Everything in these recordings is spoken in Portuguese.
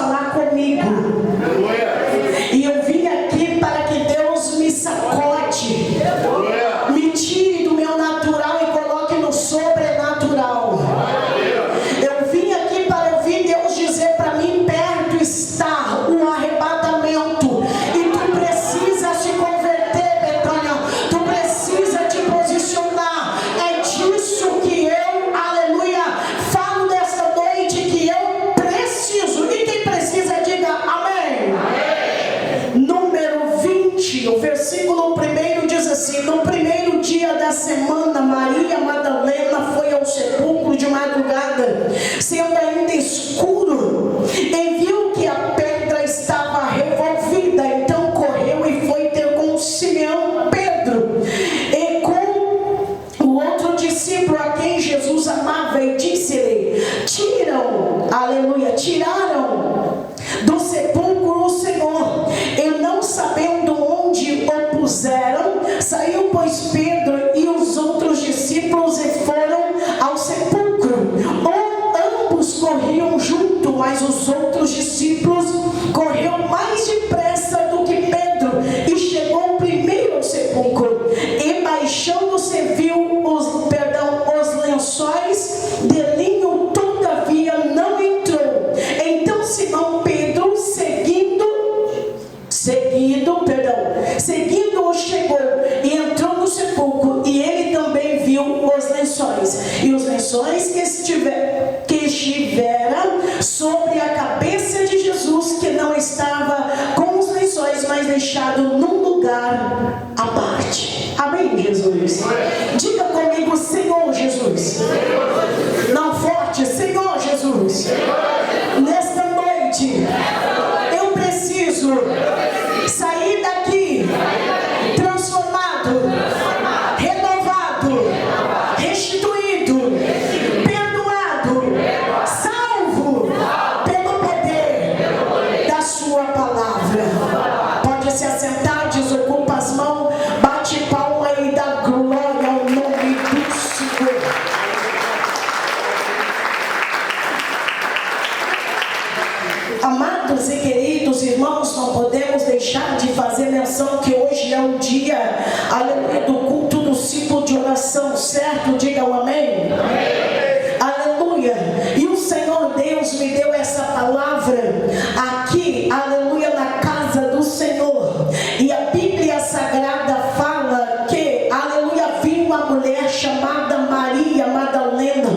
falar comigo. E eu vim aqui para que Deus me sacode, me tire do meu natural e coloque no sobrenatural. Eu vim aqui para ouvir Deus dizer para mim: perto está o arrebatamento. E tu precisa se converter, Betânia. Tu precisa te posicionar. É disso que eu, aleluia, falo nesta noite, que eu preciso. E quem precisa, diga amém. Número 20, o versículo 1 diz assim: no primeiro dia da semana, Maria Madalena foi ao sepulcro de madrugada, sendo ainda escuro, e viu que a pedra estava revolvida. Então correu e foi ter com Simeão, Pedro e com o outro discípulo a quem Jesus amava, e disse-lhe: tiraram do sepulcro o Senhor, e não sabendo onde o puseram. Saiu, pois, Pedro e os outros discípulos e foram ao sepulcro. Ambos corriam junto, mas os outros discípulos correram mais depressa do que Pedro, e chegou primeiro ao sepulcro, e baixando-se viu os lençóis de linho, todavia não entrou. Então Simão Pedro, seguindo-o, chegou e entrou no sepulcro, e ele também viu os lençóis, e os lençóis que estiveram sobre a cabeça de Jesus, que não estava com os lençóis, mas deixado num lugar à parte. Amém, Jesus? Diga comigo: Senhor Jesus. Não, forte: Senhor Jesus. Nesta noite eu preciso sair daqui transformado, renovado, restituído, perdoado, salvo pelo poder da sua palavra. Pode se assentar, desocupa as mãos, bate palma e dá glória ao nome do Senhor. Amados e queridos irmãos, não podemos deixar de fazer menção que hoje é o dia, aleluia, do culto do ciclo de oração, certo? Digam amém. Aleluia. E o Senhor Deus me deu essa palavra aqui, aleluia, na casa do Senhor. E a Bíblia Sagrada fala que, aleluia, havia uma mulher chamada Maria Madalena,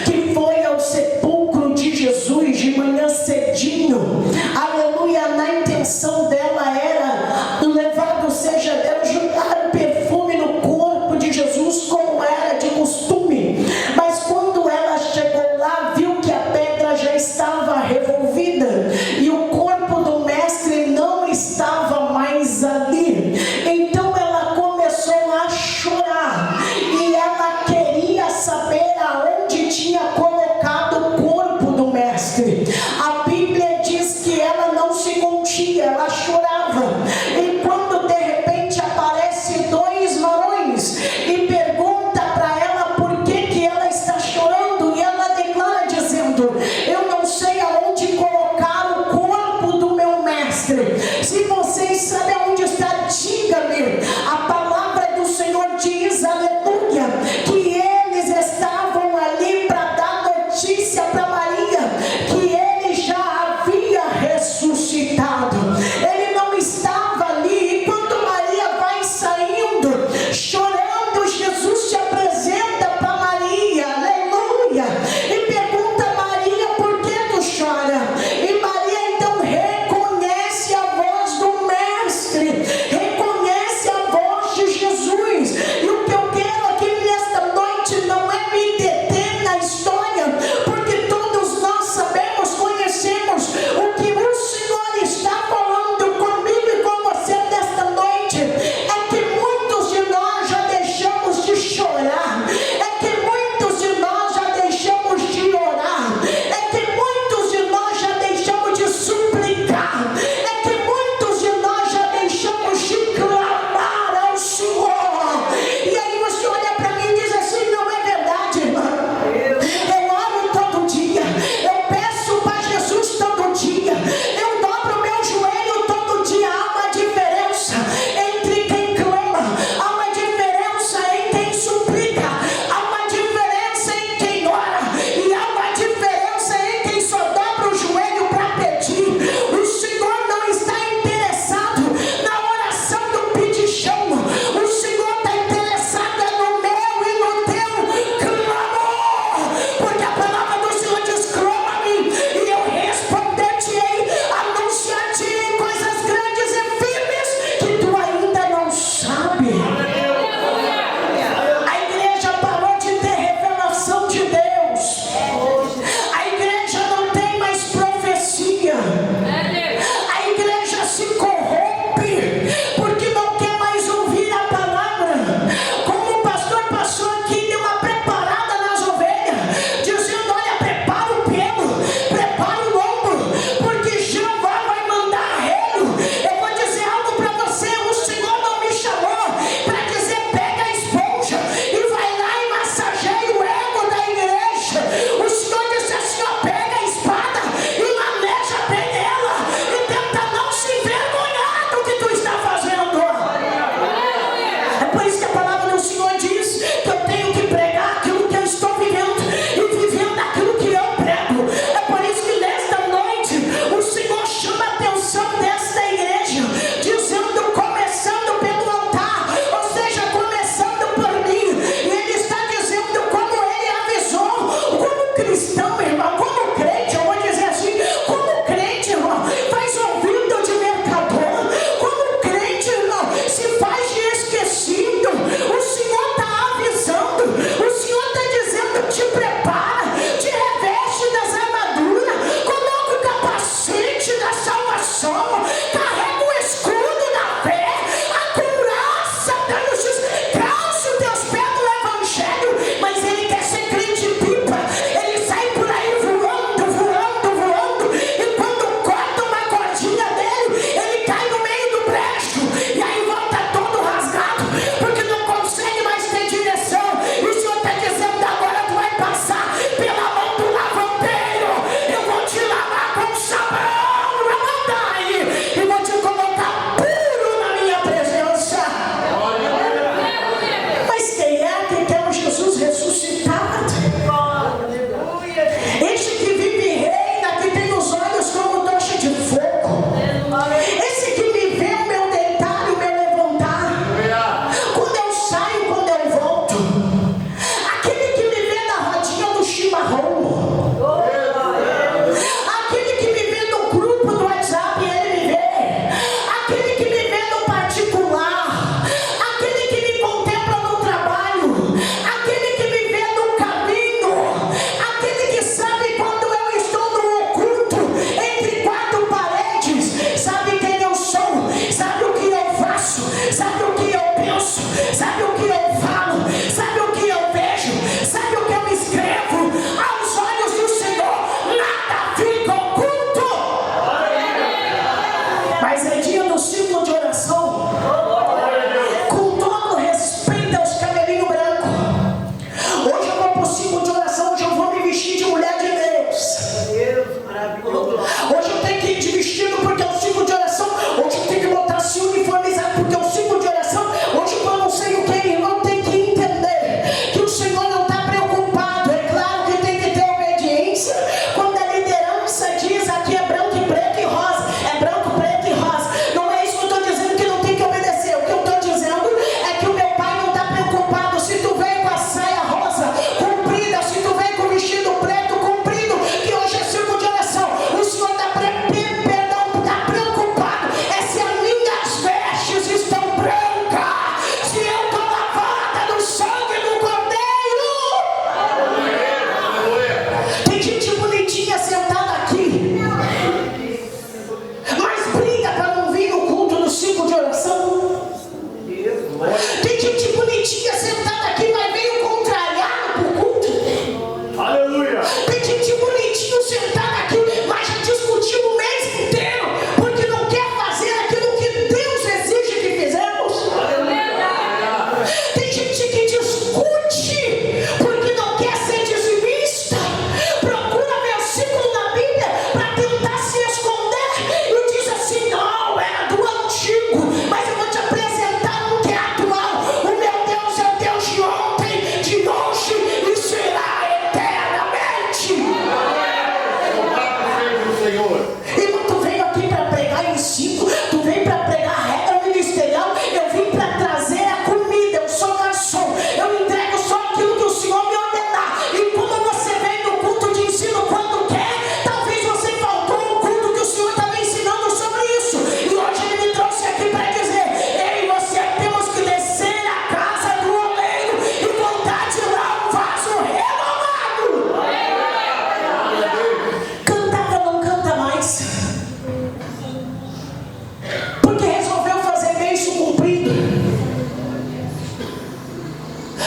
que foi ao sepulcro de Jesus de manhã cedinho, aleluia, na intenção dela era, louvado seja Deus, jogar perfume no corpo de Jesus, como era de costume. Mas quando ela chegou lá, viu que a pedra já estava revolvida e o corpo do mestre não estava mais ali. Então ela começou a chorar, e ela queria saber aonde tinha colocado o corpo do mestre. A Bíblia diz que ela não se contia, ela chorava. E quando de repente aparece dois varões e pergunta para ela por que ela está chorando, e ela declara dizendo: eu não sei aonde colocar o corpo do meu mestre. Se vocês sabem aonde está, diga-me. A palavra do Senhor diz, aleluia, que eles estavam ali para dar notícia para Maria que ele já havia ressuscitado. Ele não estava ali. E quando Maria vai saindo chorando, Jesus se apresenta para Maria, aleluia, e pergunta: Maria, por que tu chora? E Maria então reconhece a voz do mestre, reconhece a voz de Jesus. E o que eu quero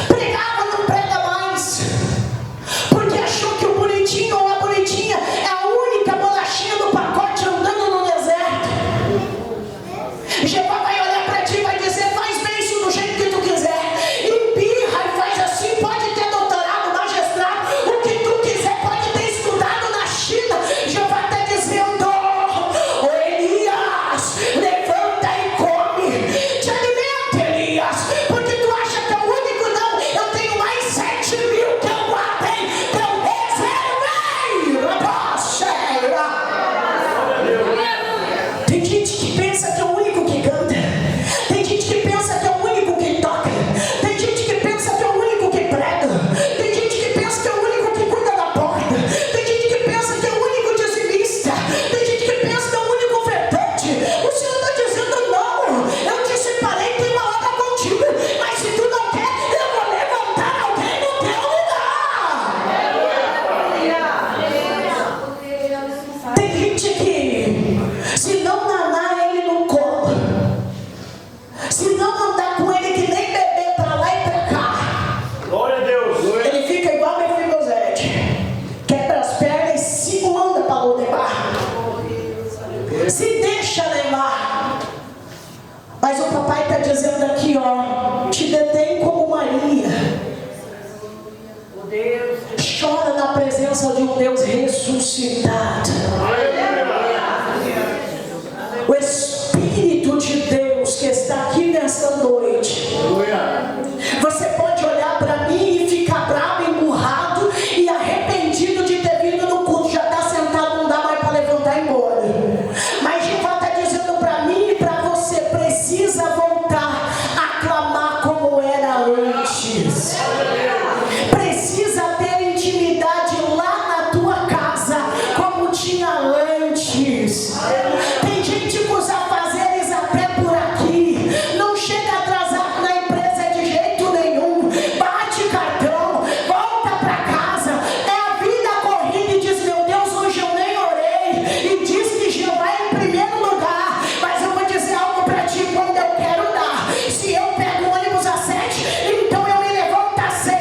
Pregava, não prega mais. Porque achou que o bonitinho ou a bonitinha é a única bolachinha do pacote andando no deserto. Jeová vai olhar para ti e vai dizer: faz bem isso do jeito que tu quiser. Empirra e faz assim, pode ter doutorado, magistrado, o que tu quiser, pode ter estudado na China. Jeová está dizendo: ô Elias, levanta e come. Te alimenta, Elias, porque tu acha que é o único? Não, eu tenho mais 7 mil que eu guardei, que eu reservei. Tem gente que pensa que é o único que canta. Tem gente que pensa que é o único que toca. Tem gente que pensa que é o único que prega. Tem gente que pensa que é o único que cuida da porta. Tem gente que pensa que é o único dizimista. Tem gente que pensa que é o único ofertante. O Senhor está dizendo: não, eu te separei, tem uma obra contigo. Mas se tu não quer, eu vou levantar alguém no teu lugar. Tem gente que, se não nanar ele no colo, se não andar com ele que nem beber pra lá e pra cá, Glória a Deus. ele fica igual Mefibosete, quebra as pernas e se manda para Lodebar. Se deixa levar. Mas o papai está dizendo aqui, ó: te detém como Maria. Chora na presença de um Deus ressuscitado. O Espírito de Deus que está aqui nesta noite. Você pode olhar para mim e ficar bravo, emburrado e arrependido de ter vindo no culto. Já está sentado, não dá mais para levantar e ir embora. Mas Jeová está dizendo para mim e para você: precisa voltar a clamar como era antes. Precisa ter intimidade lá na tua casa como tinha antes. Tem gente com os afazeres até por aqui, não chega atrasado na empresa de jeito nenhum, bate cartão, volta para casa, é a vida corrida e diz: meu Deus, hoje eu nem orei, e diz que Jeová é em primeiro lugar. Mas eu vou dizer algo para ti: quando eu quero dar, se eu pego o ônibus às 7, então eu me levanto às 6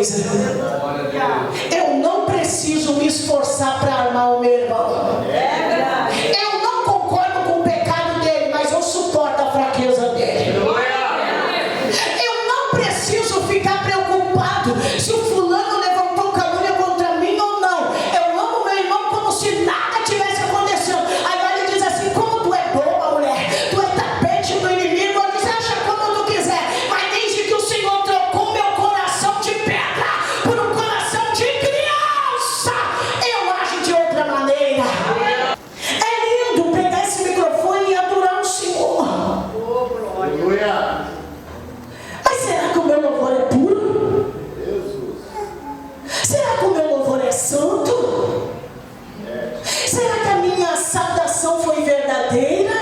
coisa. Eu não preciso me esforçar para amar o meu irmão. Eu não concordo com o pecado dele, mas eu suporto a fraqueza dele. Eu não preciso ficar preocupado se o fulano levantou calúnia contra mim ou não. Eu amo meu irmão como se nada tivesse acontecendo. Aí ele diz assim: como tu é boa, mulher, tu é tapete do inimigo. Eu disse: acha como tu quiser, mas desde que o Senhor trocou meu coração de pedra por um coração de criança, eu acho de outra maneira. É lindo pegar esse microfone e adorar o Senhor. Mas será que o meu louvor é puro? Será que o meu louvor é santo? Será que a minha saudação foi verdadeira?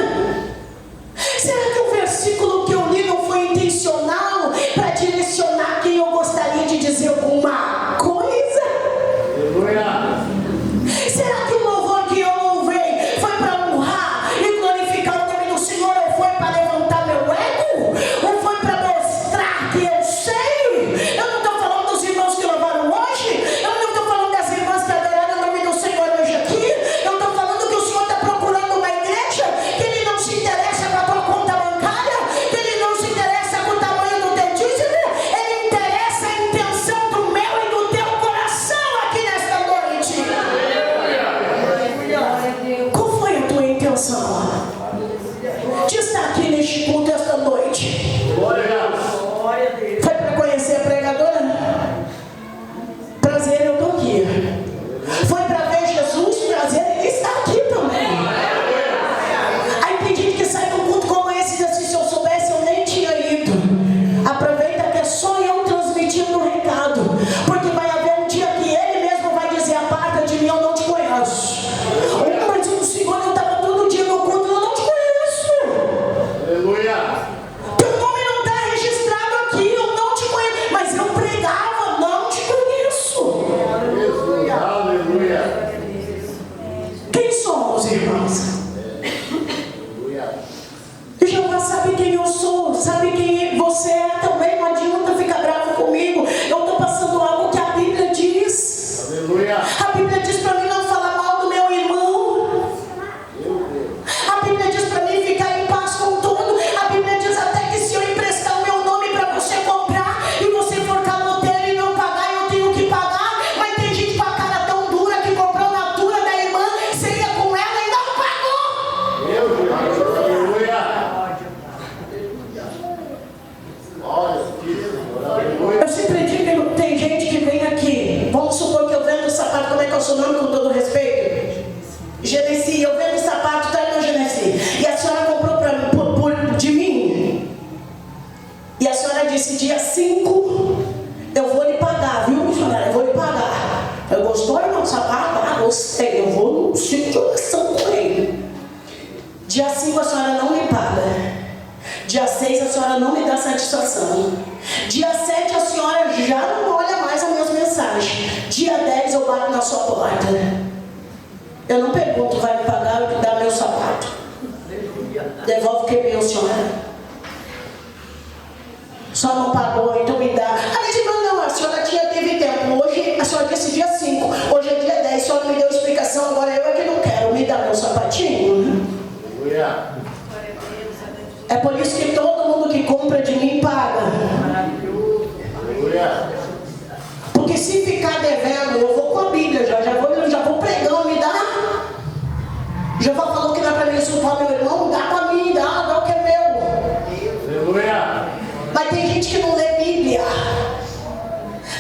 Será que o versículo que eu li não foi intencional para direcionar quem eu gostaria de dizer alguma coisa? Será que o louvor que eu louvei foi para honrar e glorificar o nome do Senhor, ou foi para levantar meu ego? Ou foi para mostrar que eu sei? Eu não estou falando dos irmãos que louvaram hoje, eu não estou falando das irmãs que adoraram o nome do Senhor hoje aqui, eu estou falando que o Senhor está procurando uma igreja que Ele não se interessa com a tua conta bancária, que Ele não se interessa com o tamanho do teu dízimo, Ele interessa a intenção do meu e do teu coração aqui nesta noite. Qual foi a tua intenção de estar aqui neste culto esta noite? Foi para conhecer a pregadora? Prazer, eu estou aqui. Foi para ver Jesus? Prazer, Ele está aqui também. Aí tem gente que sai de um culto como esse e diz assim: se eu soubesse eu nem tinha ido. Aproveita que é só eu transmitindo o recado, porque vai haver um dia que Ele mesmo vai dizer: aparta de mim, eu não te conheço. Mas o Senhor, eu estava todo dia no culto, eu não te conheço. Teu nome não está registrado aqui, eu não te conheço. Mas eu pregava, não te conheço. Quem somos, irmãos? E Jeová sabe quem eu sou, sabe quem você é também. Não adianta ficar bravo comigo. Eu estou passando algo que a Bíblia diz. A Bíblia diz para mim não falar mal do meu irmão. A Bíblia diz para mim ficar em paz com tudo. A Bíblia diz até que se eu emprestar o meu nome para você comprar e você for caloteiro e não pagar, eu tenho que pagar. Mas tem gente com a cara tão dura que comprou na altura da irmã, ceia com ela e não pagou. Eu sempre digo que tem gente que vem aqui. Vamos supor que eu vendo sapato, como é que é o seu nome, com todo respeito? Genesi, eu vendo sapato, tá, irmã Genesi? E a senhora comprou de mim. E a senhora disse: dia 5 eu vou lhe pagar, viu, missionária? Eu vou lhe pagar. Eu gostou, irmão, do sapato? Ah, gostei. Eu vou no sítio de oração com ele. Dia 5 a senhora não me paga. Dia 6 a senhora não me dá satisfação. Dia 7 a senhora já não olha mais as minhas mensagens. Dia 10 eu bato na sua porta. Eu não pergunto: vai me pagar ou me dar meu sapato? Devolve o que é meu, senhora. Só não pagou, então me dá. Aí diz: não, a senhora teve tempo. Hoje a senhora disse dia 5, hoje é dia 10. A senhora me deu explicação, agora eu é que não quero. Me dá meu sapatinho. É por isso que todo mundo que compra de mim paga. Porque se ficar devendo, eu vou com a Bíblia, já vou pregando, me dá. Jeová falou que dá para mim insultar meu irmão, dá para mim, dá o que é meu. Mas tem gente que não lê Bíblia.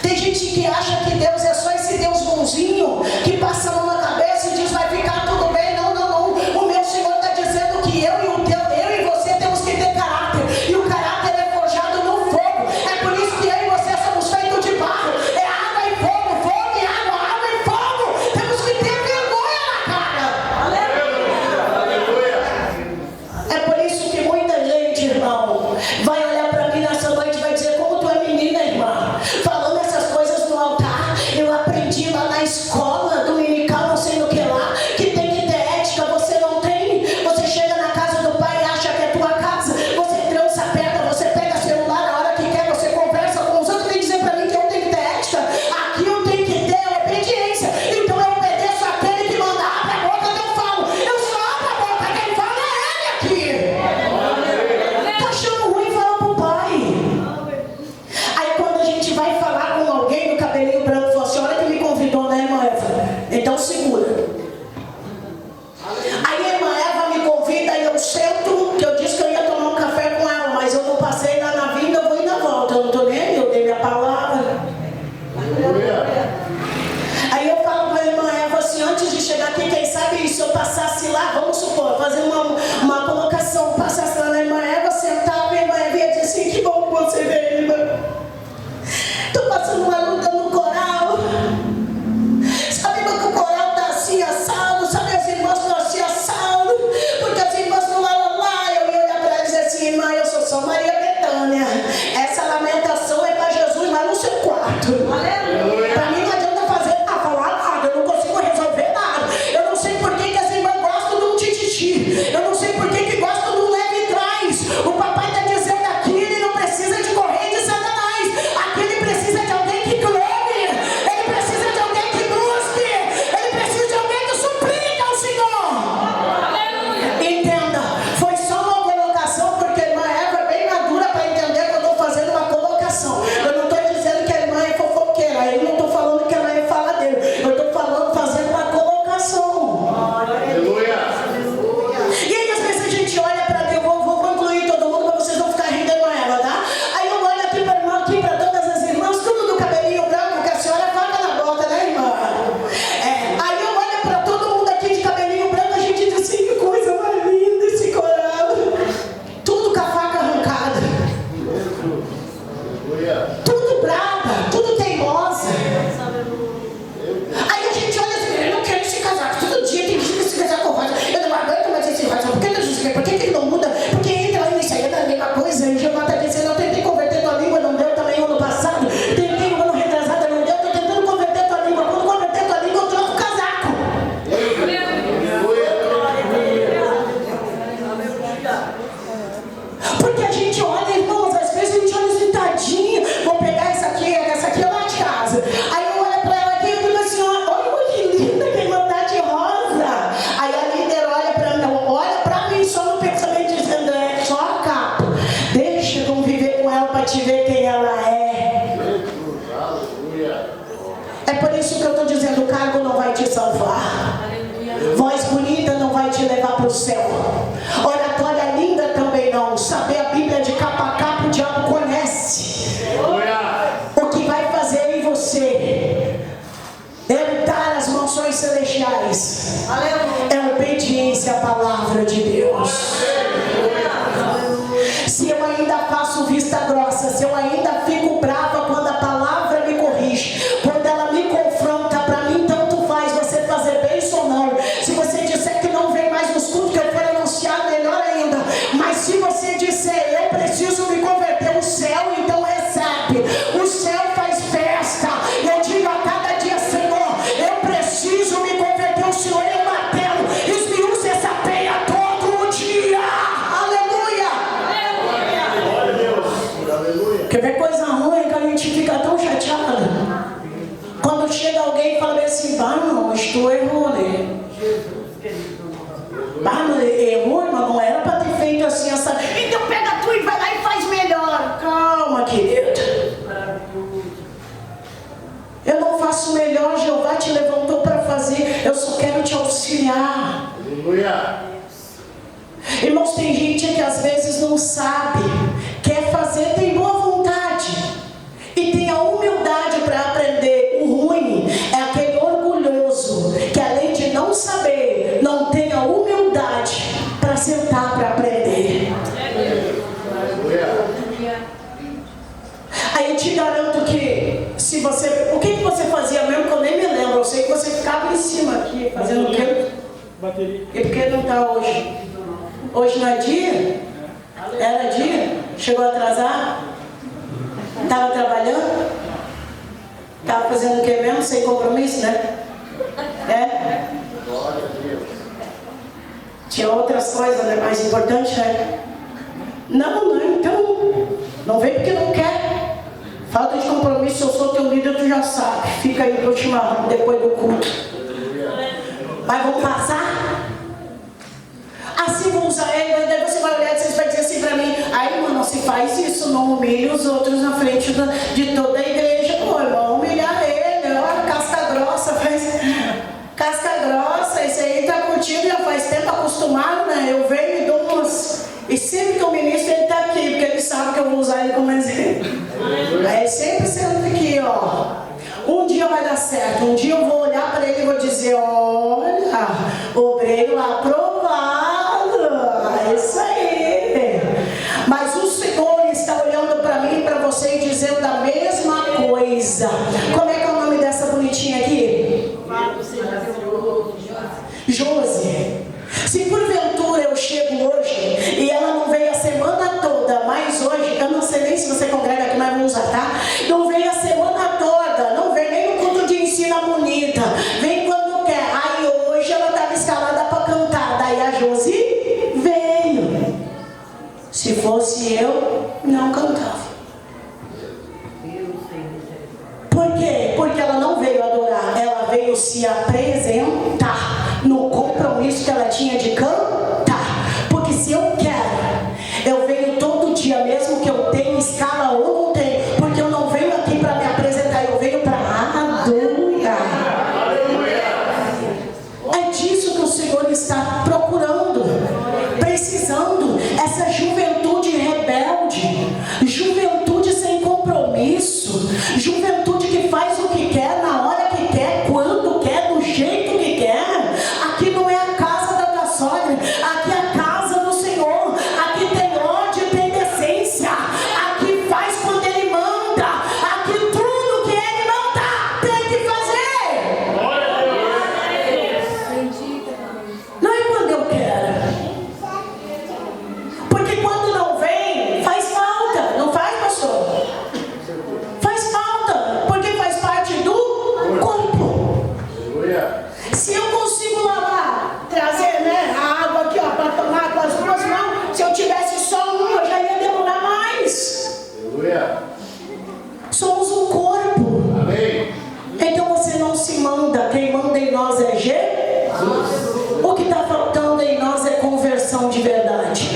Tem gente que acha que Deus é só esse Deus bonzinho que passa a mão na cabeça e diz: vai ficar tudo bem. Não. O meu Senhor está dizendo que eu e você temos que ter caráter. E o caráter é forjado no fogo. É por isso que eu e você somos feitos de barro. É água e fogo, fogo e água e fogo. Temos que ter vergonha na cara. Aleluia. É por isso que muita gente, irmão, vai olhar para mim nessa noite e vai dizer: É por isso que eu estou dizendo, o cargo não vai te salvar. Voz bonita não vai te levar para o céu. Oratória linda também não. Saber a Bíblia de capa a capa o diabo conhece. O que vai fazer em você herdar as mansões celestiais é obediência à palavra de Deus. Se eu ainda faço vista grossa, se eu ainda fico brava quando a palavra me corrige, quando ela me confronta, para mim tanto faz você fazer bênção ou não. Se você disser que não vem mais nos cultos que eu for anunciar, melhor ainda. Mas se você disser, eu preciso me converter, o céu então recebe. O céu faz festa. Eu digo a cada dia, Senhor, eu preciso me converter. O Senhor é o martelo, esmiuça essa peia todo dia. Aleluia. Quer ver coisa ruim que a gente fica tão chateado? Quando chega alguém e fala assim, mas tu errou, né? Errou, mas não era para ter feito assim, essa. Então pega tu e vai lá e faz melhor. Calma, querido. Eu não faço melhor, Jeová te levantou para fazer. Eu só quero te auxiliar. Aleluia. Irmãos, tem gente que às vezes não sabe, quer fazer, tem boa vontade e tem a humildade para aprender. O ruim é aquele orgulhoso que, além de não saber, não tem a humildade para sentar para aprender. Aí eu te garanto que se você, o que você fazia mesmo que eu nem me lembro, eu sei que você ficava em cima aqui fazendo o quê? Bateria. E por que não está hoje? Hoje não é dia? Era dia? Chegou atrasado? Estava trabalhando? Estava fazendo o que mesmo? Sem compromisso, né? É? Tinha outras coisas, né, mais importantes, né? Não, então não vem porque não quer. Falta de compromisso, se eu sou teu líder, tu já sabe. Fica aí pro chimarrão depois do culto. Mas vamos passar? Assim vou usar ele, mas daí você vai olhar e você vai dizer assim pra mim, aí irmão, não se faz isso, não humilhe os outros na frente de toda a igreja. Pô, irmão, humilhar ele, olha, casca grossa, casca grossa, esse aí tá contigo já faz tempo, acostumado, né? Eu venho e dou umas. E sempre que eu ministro, ele tá aqui, porque ele sabe que eu vou usar ele como exemplo. Aí sempre sendo aqui, ó. Um dia vai dar certo, um dia eu vou olhar para ele e vou dizer, olha, obreiro aprovado. É isso aí. Mas o Senhor está olhando para mim e para você e dizendo a mesma coisa. Como é que é o nome dessa bonitinha aqui? Josi. Se porventura eu chego hoje e ela não veio a semana toda, mas hoje, eu não sei nem se você congrega aqui, mas vou usar, tá? Não veio a semana toda, não veio nem no culto de ensino bonita, vem quando quer. Aí hoje ela estava escalada para cantar, daí a Josi veio. Se fosse eu, não cantava. Por quê? Porque ela não veio adorar, ela veio se apresentar no compromisso que ela tinha de cantar. Porque se eu quero, eu venho todo dia, mesmo que eu tenha escala ou não tenho, porque eu não venho aqui para me apresentar, eu venho para adorar. É disso que o Senhor está procurando, precisando. Essa juventude rebelde, juventude sem compromisso, juventude que faz o que quer, na hora que quer, quando quer, do jeito que quer. Aqui não é a casa da tua sogra, aqui é a casa do Senhor. Aqui tem ódio, tem decência. Aqui faz quando Ele manda. Aqui tudo que Ele manda tem que fazer. Não é quando eu quero. Porque quando não vem, faz falta. Não faz, pastor? Faz falta, porque faz parte do corpo. Se eu consigo lavar, trazer, né, a água aqui, ó, para tomar com as duas mãos, se eu tivesse só uma, eu já ia demorar mais. Somos um corpo. Amém. Então você não se manda, quem manda em nós é Jesus. O que está faltando em nós é conversão de verdade.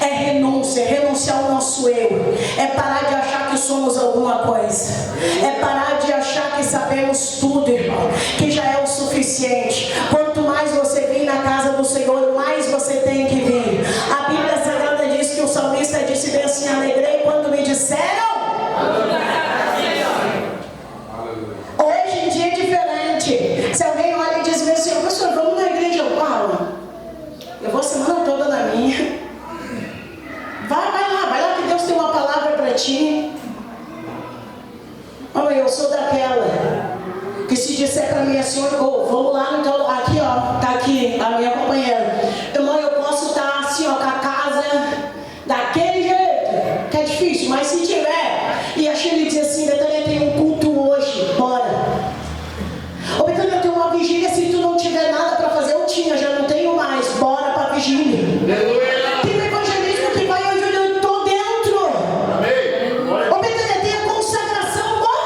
É renúncia, é renunciar ao nosso eu. É parar de achar que somos alguma coisa. É parar de achar que que sabemos tudo, irmão, que já é o suficiente. Quanto mais você vir na casa do Senhor, mais você tem que vir. A Bíblia Sagrada diz que o salmista disse bem assim: alegrei quando me disseram. Hoje em dia é diferente. Se alguém olha e diz assim: pastor, vamos na igreja, eu vou a semana toda na minha. Vai lá que Deus tem uma palavra para ti. Eu sou daquela que se disser para mim assim: vamos lá, então, aqui tá aqui a minha companheira. Irmão, eu posso estar assim com a casa daquele jeito, que é difícil, mas se tiver, e a Shirley diz assim: Betânia, tem um culto hoje, bora. Ô Betânia, eu tenho uma vigília, se tu não tiver nada para fazer, eu tinha, já não tenho mais, bora para a vigília. Tem um evangelismo que vai hoje, eu estou dentro. Ô Betânia, tem a consagração, bora.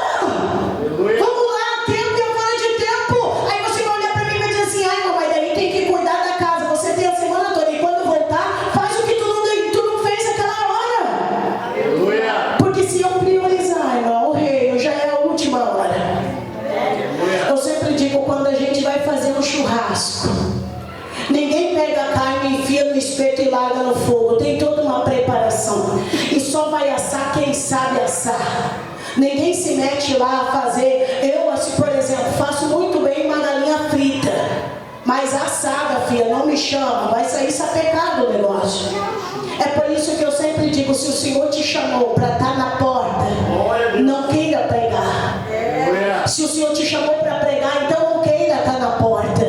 Vamos lá, tempo e fora de tempo. Aí você vai olhar para mim e vai dizer assim: ai, mamãe, daí tem que cuidar da casa. Você tem a semana toda e quando voltar, faz o que tu não fez aquela hora. Porque se eu priorizar, irmão, o rei, já é a última hora. Eu sempre digo, quando a gente vai fazer um churrasco, ninguém pega a carne, enfia no espeto e larga no fogo. Tem toda uma preparação. E só vai assar quem sabe assar. Ninguém se mete lá a fazer. Eu, assim, por exemplo, faço muito bem uma galinha frita, mas assada, filha, não me chama. Vai sair sapecado o negócio. É por isso que eu sempre digo: se o Senhor te chamou para estar na porta, não queira pregar. Se o Senhor te chamou para pregar, então não queira estar na porta.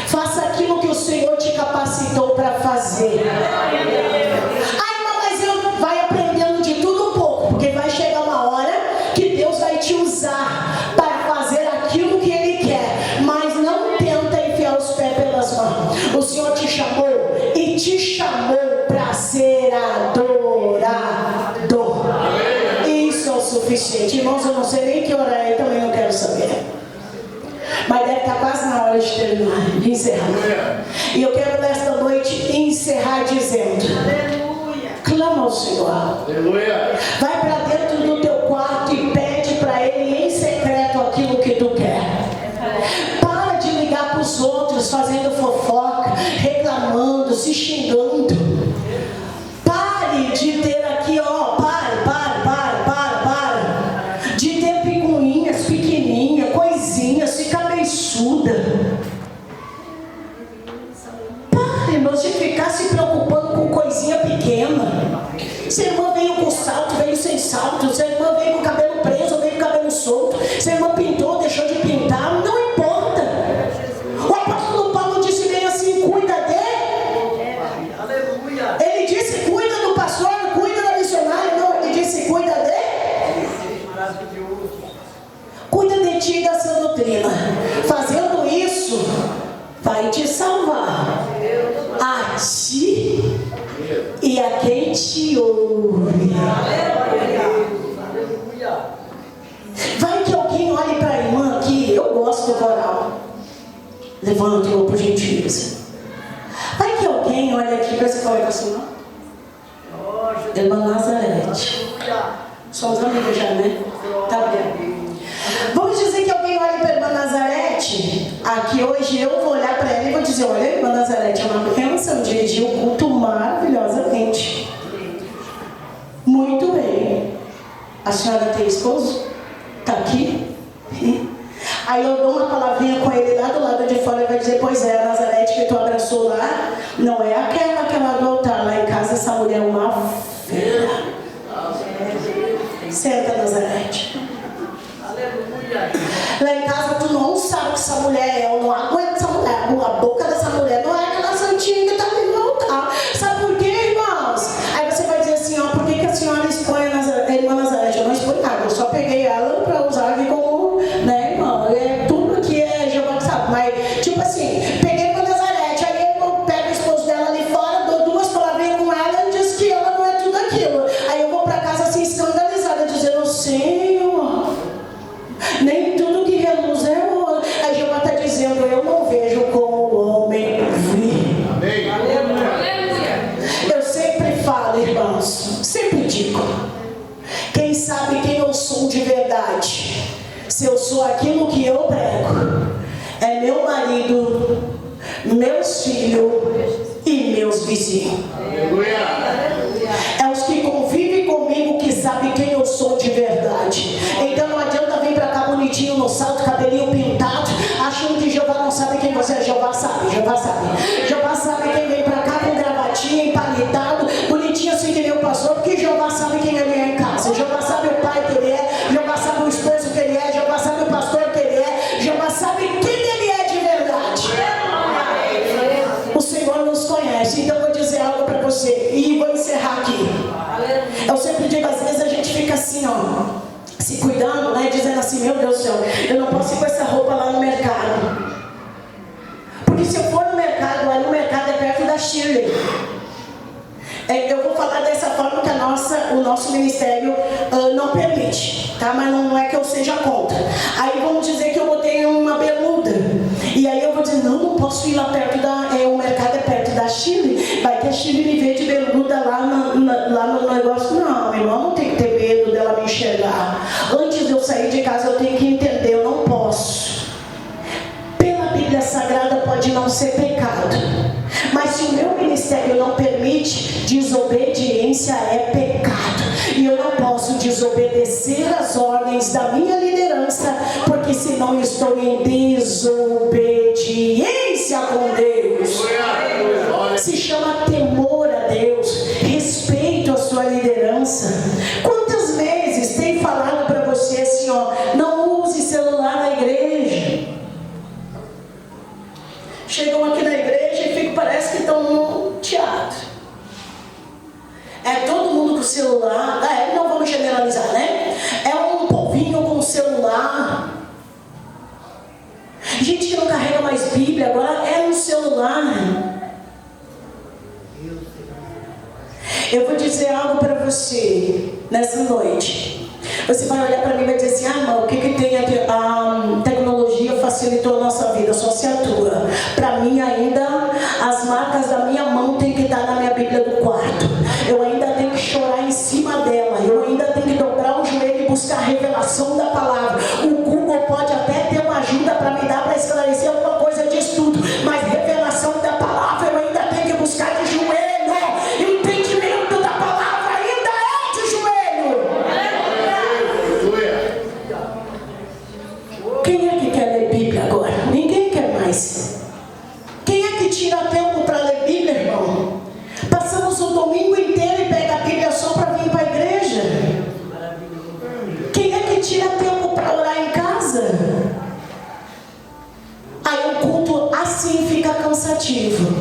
Faça aquilo que o Senhor te capacitou para fazer. Ai, mas eu vai aprendendo de tudo um pouco, porque vai chegar uma hora que Deus vai te usar para fazer aquilo que Ele quer. Mas não tenta enfiar os pés pelas mãos. O Senhor te chamou e te chamou para ser adorador. Isso é o suficiente. Irmãos, eu não sei nem que hora é e também não quero saber. Mas deve estar quase na hora de terminar, de encerrar. E eu quero nesta noite encerrar dizendo: aleluia. Clama ao Senhor. Aleluia. Vai para dentro do teu quarto e pede para Ele em secreto aquilo que tu quer. Para de ligar para os outros fazendo fofoca, reclamando, se xingando. Pare de ter aqui, de ter picuinhas pequenininhas, coisinhas, ficar beiçuda. Pare, irmãos, de ficar se preocupando com coisinha pequena. Se a irmã veio com salto, veio sem salto. Se a irmã veio com o cabelo preso, veio com o cabelo solto. Se a irmã pintou, deixou de pintar, não importa. O apóstolo Paulo disse bem assim: cuida dele. Ele disse: cuida do pastor, cuida da missionária. Não, ele disse: cuida dele. Cuida de ti e da sua doutrina. Fazendo isso, vai te salvar. A ti e a quem te ouve. Vai que alguém olhe para a irmã aqui. Eu gosto do coral. Levante-o por gentileza. Vai que alguém olha aqui para você falar com a sua irmã. Irmã Nazarete. Somos amigos já, né? Tá bem. Vamos dizer que alguém olha para a irmã Nazarete. Aqui hoje eu vou olhar para ela e vou dizer: olha, a irmã Nazarete é uma bênção, dirigiu o culto maravilhosamente. Muito bem. A senhora tem esposo? Está aqui? Aí eu dou uma palavrinha com ele lá do lado de fora e vai dizer: pois é, a Nazarete que tu abraçou lá não é aquela do altar. Lá em casa essa mulher é uma fera. Senta, Nazarete. Lá em casa tu não sabe que essa mulher é. Eu não aguento essa mulher. A boca dessa mulher não é aquela santinha que está ali no altar. Sabe por quê, irmãos? Aí você vai dizer assim: ó, por que a senhora expõe a irmã Nazarete? Eu não expõe nada, eu só peguei ela para usar aqui como, né, irmão? É tudo que é Jeová que sabe. Mas, tipo assim, peguei a irmã Nazarete, aí eu pego o esposo dela ali fora, dou duas palavrinhas com ela e diz que ela não é tudo aquilo. Aí eu vou para casa assim, escandalizada, dizendo: Senhor, nem tudo que reluz é ouro. Aí Jeová está dizendo: eu não vejo como o homem vê. Amém. Eu sempre falo, irmãos, sempre digo: quem sabe quem eu sou de verdade se eu sou aquilo que eu prego, é meu marido, meus filhos e meus vizinhos. É os que convivem comigo que sabem quem eu sou de verdade. Então não adianta vir pra cá bonitinho no salto, cabelinho pintado, achando que Jeová não sabe quem você é. Jeová sabe, Jeová sabe. Jeová sabe quem vem pra cá com gravatinha, empalitado, bonitinho assim que nem o pastor, porque Jeová sabe quem ele é em casa. Jeová sabe o pai que ele é, Jeová sabe o esposo que ele é, Jeová sabe o pastor que ele é, Jeová sabe quem ele é de verdade. O Senhor nos conhece. Então eu vou dizer algo para você e vou encerrar aqui. Eu sempre digo, às vezes a gente fica assim, ó, se cuidando, né, dizendo assim, meu Deus do céu, eu não posso ir com essa roupa lá no mercado, porque se eu for no mercado, lá no mercado é perto da Shirley. Eu vou falar dessa forma que o nosso ministério não permite, tá? Mas não é que eu seja contra. Aí vamos dizer que eu botei uma bermuda, e aí eu vou dizer, não posso ir lá perto o mercado é perto da Shirley, vai que a Shirley me vê de bermuda lá no negócio. Não, meu irmão, não tem que ter medo dela me enxergar. Antes de eu sair de casa, eu tenho que entender, eu não posso. Pela Bíblia Sagrada pode não ser pecado, mas se o meu ministério não permite, desobediência é pecado. E eu não posso desobedecer as ordens da minha liderança, porque senão eu estou em desobediência com Deus. Se chama temor a Deus, respeito à sua liderança. Quantas vezes tem falado para você assim, ó, não use celular na igreja? Chegam aqui na igreja e parece que estão no teatro. É todo mundo com celular. Não vamos generalizar, né? É um povinho com celular. Gente que não carrega mais Bíblia, agora é no celular. Eu vou dizer algo para você nessa noite. Você vai olhar para mim e vai dizer assim, irmão, o que tem a tecnologia facilitou a nossa vida? Só se atua. Para mim ainda, as marcas da minha mão tem que estar na minha Bíblia do quarto. Eu ainda tenho que chorar em cima dela. Eu ainda tenho que dobrar o joelho e buscar a revelação da palavra. O Google pode até ter uma ajuda para me dar, para esclarecer alguma coisa de estudo, mas revelação da palavra eu ainda tenho que buscar de joelho. Entendimento da palavra ainda é de joelho. Quem é que quer ler Bíblia agora? Ninguém quer mais. Quem é que tira tempo para ler Bíblia, irmão? Passamos o domingo inteiro e pega a Bíblia só para vir para a igreja. Quem é que tira tempo para orar em casa? Aí o culto assim fica cansativo.